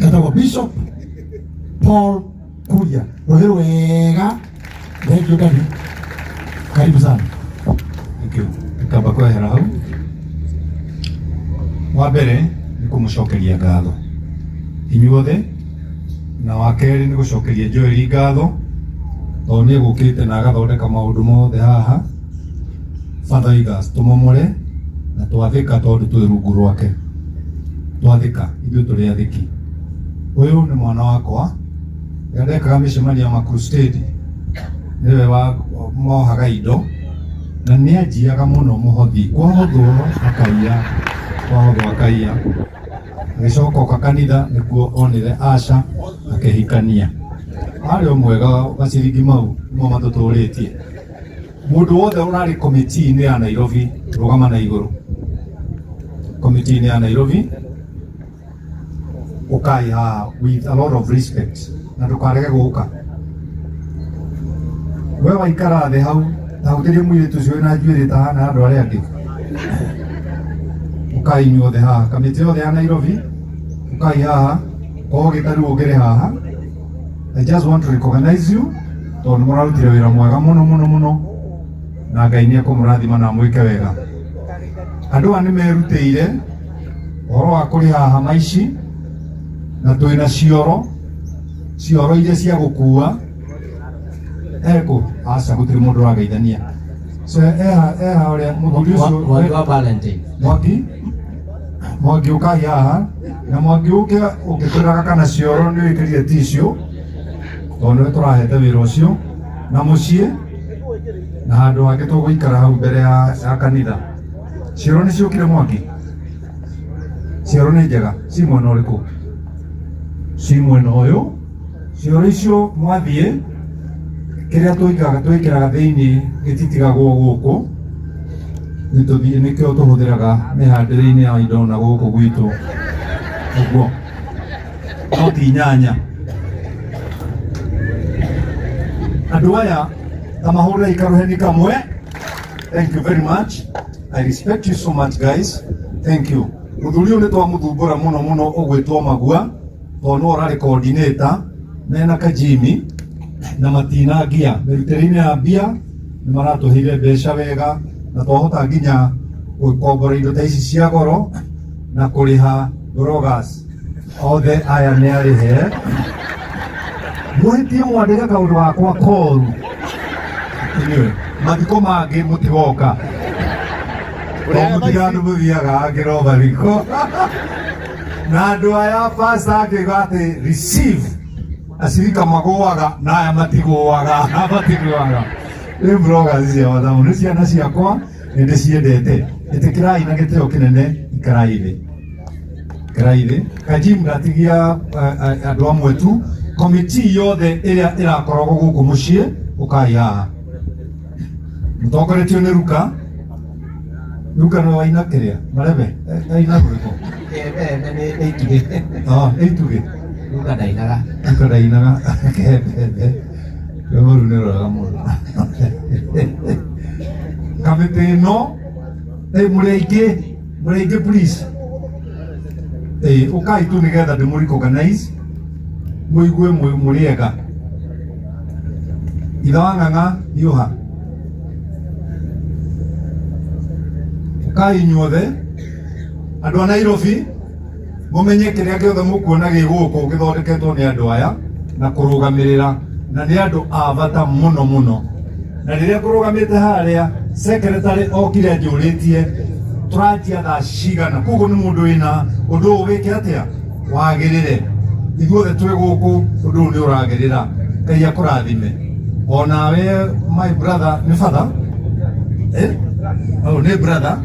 Etagwo Bishop Paul Kuria. Rohero wega. Thank you Daddy. Karibu sana. Thank you. Tukaba kwehera hau. Wa mbere ni kumucokeria ngatho inyuothe, na wa keri ni gucokeria Joel ngatho tondu ni gukite na agathondeka maundu mothe haha. Father Igas tumomore na twathika tondu twi rungu rwake. Twathika ithuĩ tũrĩ athiki. Ũyũ nĩ mwana wakwa ndekaga mĩcemanio ma crusade, niwe wa mohaga indo na nĩ anjiaga mũno mũhothi kwahothwo akaiya agĩcoka oka kanitha nĩkuo onire Asha akĩhikania. Arĩ o mwega maciringi mau mo matũtũrĩtie. Mũndũ wothe ũrarĩ komiti-inĩ ya Nairobi rũgama na igũrũ. Komiti-inĩ ya Nairobi ukai haha with a lot of respect na ndũkarege gũka. We waikara thĩ hau na gũtirĩ mũirĩtu ũcio wĩna njuĩrĩ ta hana andũ arĩa angĩ. Ukai inyuothe haha kamĩtĩ yothe ya Nairobi, ukai haha o gĩtarũ ũngĩrĩ haha. I just want to recognize you tondũ mũrarutire wĩra mwega mũno na Ngai nĩ ekũmũrathima na mwĩke wega. Andũ aya nĩ merutĩire ũhoro wa kũrĩ haha maici na twĩna cioro iria cia gũkua eko aca gũtirĩ mũndũ ũrageithania. So eha ũrĩa mũthuri ũcio wa Valentine Mwangi ukai haha na Mwangi ũngĩkwĩraga kana cioro nĩ wĩkĩrire tissue tondũ tũrahete wĩra ũcio na mũciĩ na handũ hangĩ tũgũikara hau mbere ya kanitha. Cioro nĩ ciũkire Mwangi? Cioro nĩ njega ci mwena ũrĩkũ? Ci mwena ũyũ. Cioro icio mwathiĩ kĩrĩa twĩkĩraga thĩinĩ gĩtitigagwo gũkũ, nĩkĩo tũhũthĩraga mĩhandĩre-inĩ ya indo na gũkũ gwitũ ũguo, no ti nyanya. Andũ aya ta mahũrĩra ikaruheni kamwe. Thank you very much. I respect you so much guys. Thank you. Mũthuri ũyũ nĩ twamũthumbũra mũno ũgwĩtwo Magua tondũ ũrarĩ coordinator mena kajimi na matinangia mĩrutĩre-inĩ ya mbia nĩ maratũheire mbeca wega na twahota nginya gũkombora indo ta ici cia goro na kũrĩha bloggers othe aya nĩ arĩhe. Mũhĩtie mwandĩke kaũndũ gakwa koru inyuĩ mathiko mangĩ mũtigoka mũtiga andũ mũthiaga ngĩroba thiko na andũ aya pastor akĩuga atĩ receive acirika magũaga na aya matigũaga. Rĩu bloggers cia wathamu nĩ ciana ciakwa nĩ ndĩciendete. Ĩtĩkĩrai na gĩtĩo kĩnene, ikarai thĩ. Kajim ndatigia andũ amwe tu, komiti yothe ĩrĩa ĩrakoragwo gũkũ mũciĩ ũkai haha. Mũtongoretio nĩ Ruka no waina kĩrĩa marebe aina rwĩmbo nĩituge Ruka ndainaga kebebe rwĩmbo rũu nĩ rwega mũno. Kamĩtĩ ĩno mũrĩ aingĩ please ũkai tu nĩgetha ndĩmũrecognize mũigue mũrĩega. Ithe wa Ng'ang'a Hiũha, ũkai inyuothe andũ a Nairobi mũmenye kĩrĩa gĩothe mũkuona gĩ gũkũ gĩthondeketwo nĩ andũ aya na kũrũgamĩrĩra, na nĩ andũ a bata mũno. Na rĩrĩa kũrũgamĩte harĩa secretary okire njũrĩtie tũranjia thaa cigana, koguo nĩ mũndũ wĩna ũndũ ũgĩke atĩa wagĩrĩre. Ithuothe twĩ gũkũ ũndũ ũyũ nĩ ũragĩrĩra. Ngai akũrathime. Onawe my brother nĩ father nĩ brother.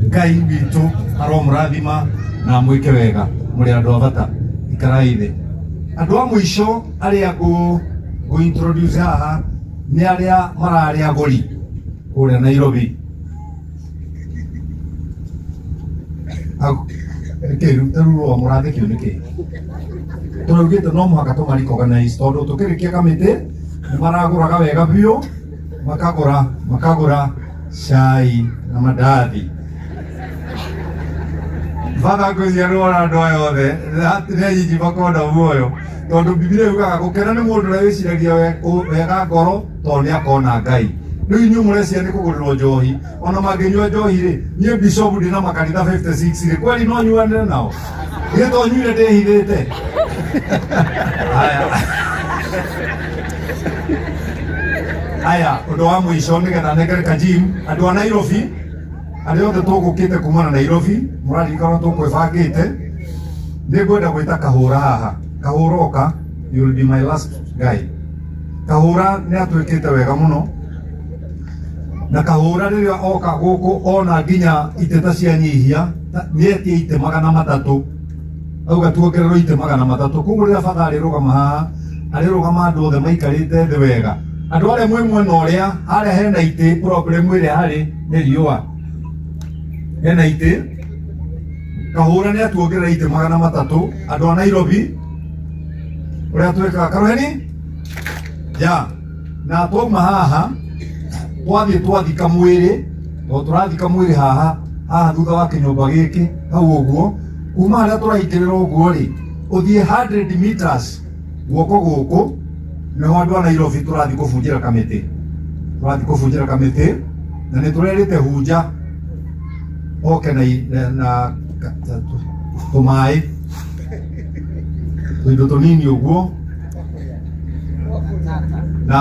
Ngai witũ aromũrathima na mwĩke wega, mũrĩ andũ a bata, ikarai thĩ. Andũ a mũico arĩa introduce haha nĩ arĩa mararĩ agũri kũrĩa Nairobi. Rĩu mũrathĩkio nĩkĩ? Tũraugĩte no mũhaka tũmaricognize tondũ tũkĩrĩkia kamĩtĩ nĩ maragũraga wega biũ, makagũra cai na mandathi. Father kũciarwo andũ aya othe nĩ nyinyi makona muoyo tondũ Biblia yugaga gũkena nĩ mũndũ ũrĩa wĩciragia wega ngoro tondũ nĩ akona Ngai. Rĩu inyuĩ mũrecia nĩ kũgũrĩrwo njohi, ona mangĩnyua njohi rĩ, niĩ bishop ndĩna makanitha 56 rĩ, kweli no nyuanĩre nao? Githĩ to nyuire ndĩhithĩte? Aya ũndũ wa mũico nĩgetha nengere Kajim, andũ a Nairobi arĩa othe tũgũkĩte kuma na Nairobi, mũraririkana tũkwĩbangĩte, nĩ ngwenda gwĩta Kahũra haha. Kahũra oka, you will be my last guy. Kahũra nĩ atwĩkĩte wega mũno, na Kahũra rĩrĩa oka gũkũ ona nginya iteta cianyihia, nĩ etie ite 300, auga tuongererwo ite 300. Koguo rĩrĩa bata arĩrũgama haha, arĩrũgama andũ othe maikarĩte thĩ wega. Andũ arĩa mwĩ mwena ũrĩa, harĩa hena itĩ, problem ĩrĩa harĩ nĩ riũa. Hena itĩ, Kahũra nĩ atuongerera ite 300, andũ a Nairobi, ũrĩa twĩkaga Karoheni? Ya, na twauma haha, twathika mwĩrĩ, tondũ tũrathika mwĩrĩ haha thutha wa kĩnyũmba gĩkĩ, hau ũguo, kuma harĩa tũraingĩrĩra ũguo rĩ, ũthiĩ 100 meters guoko gũkũ, nĩho andũ a Nairobi tũrathiĩ kũbunjĩra kamĩtĩ. Tũrathiĩ kũbunjĩra kamĩtĩ, na nĩ tũrerĩte Hunja oke na tũmaĩ, tũindo tũnini ũguo, na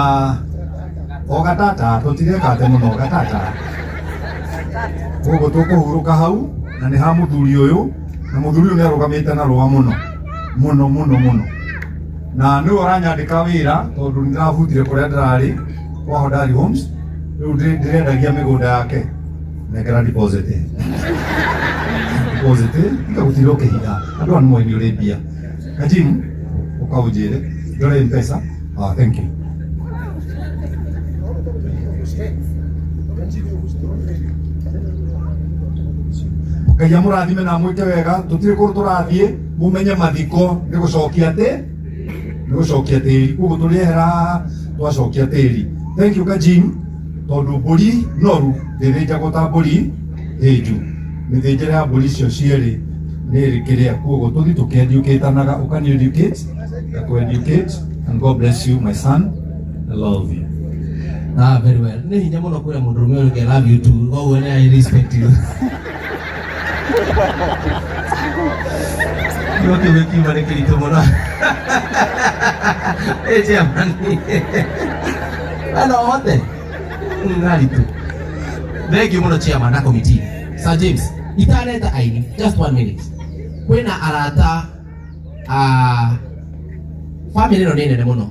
o gatata, tũtirekate mũno gatata. Koguo tũkũhurũka hau, na nĩ ha mũthuri ũyũ, na mũthuri ũyũ nĩ arũgamĩte na rũa mũno. Na nĩwe ũranyandĩka wĩra, tondũ nĩ ndĩrabutire kũrĩa ndĩrarĩ, kwa Hodari Homes, rĩu ndĩrendagia mĩgũnda yake, nengera deposit. Deposit, ikagũtira ũkĩhiga, andũ aya nĩ moĩ nĩ ũrĩ mbia. Kajim, ũkaũnjĩre, ndore M-Pesa. Thank you. Ngai amũrathime na mwĩke wega, tũtirĩ kũrũ tũrathiĩ, mũmenye mathiko nĩ gũcokia tĩri, koguo tũrĩehera twacokia tĩri. Thank you Kajim, tondũ mbũri noru ndĩthĩnjagwo ta mbũri hĩnju. Mĩthĩnjĩre ya mbũri icio cierĩ nĩ ĩrĩ kĩrĩa, koguo tũthiĩ tũkĩ-educate-anaga, ũkani-educate, ngaku-educate, and God bless you my son, I love you. Very well. Nĩ hinya mũno kwĩra mũndũ ũrũme ũyũ I love you too, koguo nĩ I respect you. Kiugo nĩ kĩritũ mũno. Jamani. Ano hote. Ngaritu. Thank you mũno chairman na committee. Sir James, itaneta aini, just 1 minute. Kwĩna arata family ĩno nĩ nene mũno.